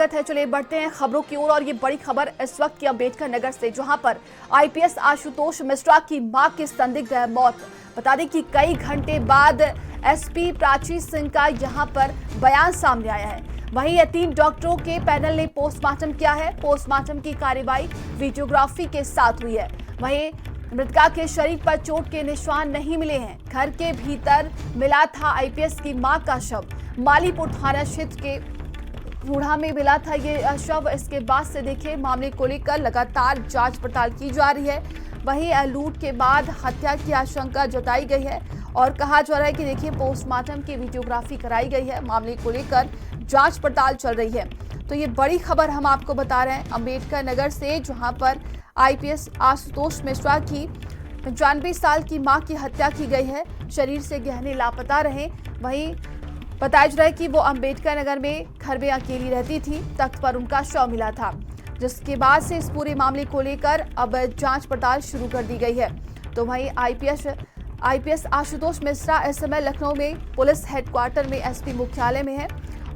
स्वागत है। चलिए बढ़ते हैं खबरों की ओर और ये बड़ी खबर इस वक्त की अम्बेडकर नगर से, जहां पर आईपीएस आशुतोष मिश्रा की मां की संदिग्ध है मौत। बता दें कि कई घंटे बाद एसपी प्राची सिंह का यहां पर बयान सामने आया है। वहीं ये 3 डॉक्टरों के पैनल ने पोस्टमार्टम किया है। पोस्टमार्टम की कार्यवाही वीडियोग्राफी के साथ हुई है। वहीं मृतका के शरीर पर चोट के निशान नहीं मिले हैं। घर के भीतर मिला था आईपीएस की मां का शव। मालीपुर थाना क्षेत्र के रूढ़ा में मिला था ये शव। इसके बाद से देखिए मामले को लेकर लगातार जांच पड़ताल की जा रही है। वहीं लूट के बाद हत्या की आशंका जताई गई है और कहा जा रहा है कि देखिए पोस्टमार्टम की वीडियोग्राफी कराई गई है। मामले को लेकर जांच पड़ताल चल रही है। तो ये बड़ी खबर हम आपको बता रहे हैं अम्बेडकर नगर से, जहां पर आईपीएस आशुतोष मिश्रा की 95 साल की मां की हत्या की गई है। शरीर से गहने लापता रहे। वहीं बताया जा रहा है कि वो अम्बेडकर नगर में घर में अकेली रहती थी। तख्त पर उनका शव मिला था, जिसके बाद से इस पूरे मामले को लेकर अब जांच पड़ताल शुरू कर दी गई है। तो वहीं आईपीएस आशुतोष मिश्रा इस समय लखनऊ में पुलिस हेडक्वार्टर में एसपी मुख्यालय में है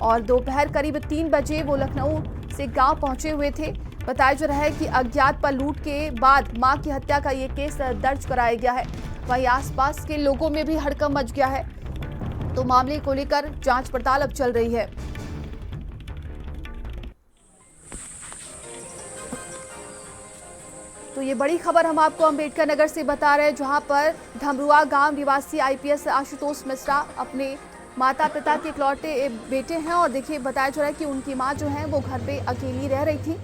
और दोपहर करीब 3 बजे वो लखनऊ से गांव पहुंचे हुए थे। बताया जा रहा है कि अज्ञात पर लूट के बाद मां की हत्या का ये केस दर्ज कराया गया है। वहीं आसपास के लोगों में भी हड़कंप मच गया है। तो मामले को लेकर जांच पड़ताल अब चल रही है। तो ये बड़ी खबर हम आपको अम्बेडकर नगर से बता रहे हैं, जहां पर धमरुआ गांव निवासी आईपीएस आशुतोष मिश्रा अपने माता पिता के इकलौते बेटे हैं और देखिए बताया जा रहा है कि उनकी मां जो है वो घर पे अकेली रह रही थी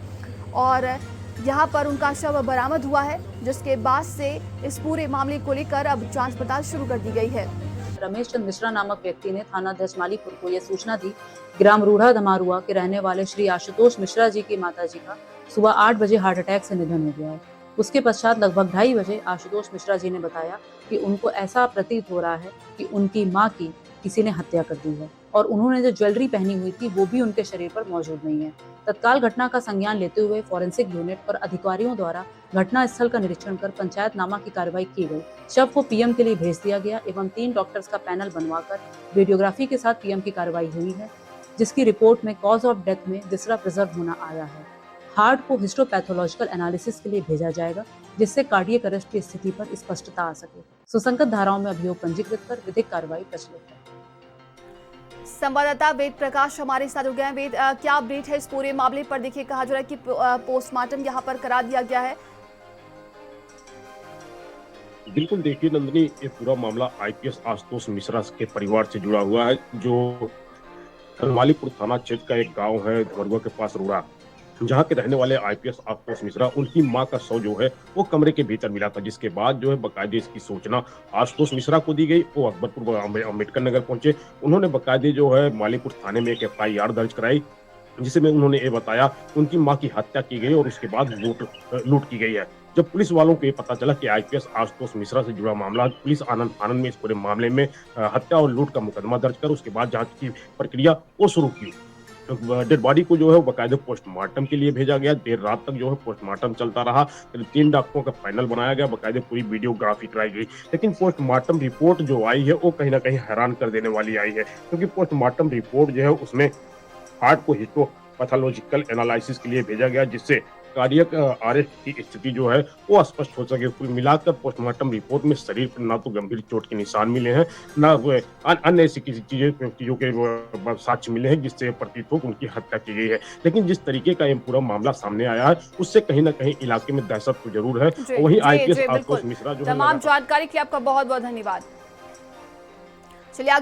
और यहां पर उनका शव बरामद हुआ है, जिसके बाद से इस पूरे मामले को लेकर अब जांच पड़ताल शुरू कर दी गई है। रमेश चंद मिश्रा नामक व्यक्ति ने थाना अध्यक्ष मालीपुर को यह सूचना दी। ग्राम रूढ़ा धमारुआ के रहने वाले श्री आशुतोष मिश्रा जी की माताजी का सुबह 8 बजे हार्ट अटैक से निधन हो गया है। उसके पश्चात लगभग 2:30 बजे आशुतोष मिश्रा जी ने बताया कि उनको ऐसा प्रतीत हो रहा है कि उनकी मां की किसी ने हत्या कर दी है और उन्होंने जो ज्वेलरी पहनी हुई थी वो भी उनके शरीर पर मौजूद नहीं है। तत्काल घटना का संज्ञान लेते हुए फॉरेंसिक यूनिट और अधिकारियों द्वारा घटना स्थल का निरीक्षण कर पंचायतनामा की कार्रवाई की गई। शव को पीएम के लिए भेज दिया गया एवं 3 डॉक्टर्स का पैनल बनवाकर वीडियोग्राफी के साथ पीएम की कार्रवाई हुई है, जिसकी रिपोर्ट में कॉज ऑफ डेथ में दूसरा प्रिजर्व होना आया है। हार्ट को हिस्टोपैथोलॉजिकल एनालिसिस के लिए भेजा जाएगा, जिससे कार्डियक अरेस्ट की स्थिति पर स्पष्टता आ सके। सुसंगत धाराओं में अभियोग पंजीकृत कर विधिक कार्रवाई प्रचलित है। संवाददाता वेद प्रकाश हमारे साथ हो गए हैं। वेद, क्या अपडेट है इस पूरे मामले पर? देखिए कहा जा रहा है कि पोस्टमार्टम यहां पर करा दिया गया है। बिल्कुल, देखिए नंदिनी, ये पूरा मामला आईपीएस आशुतोष मिश्रा के परिवार से जुड़ा हुआ है, जो मालीपुर थाना क्षेत्र का एक गांव है धमरुआ के पास रूढ़ा, जहां के रहने वाले आईपीएस आशुतोष मिश्रा, उनकी मां का शव जो है वो कमरे के भीतर मिला था। जिसके बाद जो है बकायदे इसकी सूचना आशुतोष मिश्रा को दी गई। वो अकबरपुर अम्बेडकर नगर पहुंचे। उन्होंने बकायदे जो है मालीपुर थाने में एक एफआईआर दर्ज कराई, जिसमें उन्होंने ये बताया उनकी मां की हत्या की गई और उसके बाद लूट की गई है। जब पुलिस वालों को ये पता चला कि आईपीएस आशुतोष मिश्रा से जुड़ा मामला, पुलिस आनंद में इस पूरे मामले में हत्या और लूट का मुकदमा दर्ज कर उसके बाद जांच की प्रक्रिया वो शुरू की। डेड बॉडी को जो है वो बाकायदे पोस्टमार्टम के लिए भेजा गया। देर रात तक जो है पोस्टमार्टम चलता रहा। 3 डॉक्टरों का पैनल बनाया गया, बाकायदे पूरी वीडियोग्राफी कराई गई। लेकिन पोस्टमार्टम रिपोर्ट जो आई है वो कहीं ना कहीं हैरान कर देने वाली आई है, क्योंकि पोस्टमार्टम रिपोर्ट जो है उसमें हार्ट को हिस्टोपैथोलॉजिकल एनालिसिस के लिए भेजा गया, जिससे कार्डियक अरेस्ट की स्थिति जो है वो स्पष्ट हो सके। कुल मिलाकर पोस्टमार्टम रिपोर्ट में शरीर पर ना तो गंभीर चोट के निशान मिले हैं, ना अन्य ऐसी किसी चीजों के साक्ष्य मिले हैं जिससे प्रतीत हो उनकी हत्या की गई है। लेकिन जिस तरीके का ये पूरा मामला सामने आया है, उससे कहीं ना कहीं इलाके में दहशत तो जरूर है। वहीं आईपीएस आशुतोष मिश्रा जो है, तमाम जानकारी के लिए आपका बहुत बहुत धन्यवाद। चलिए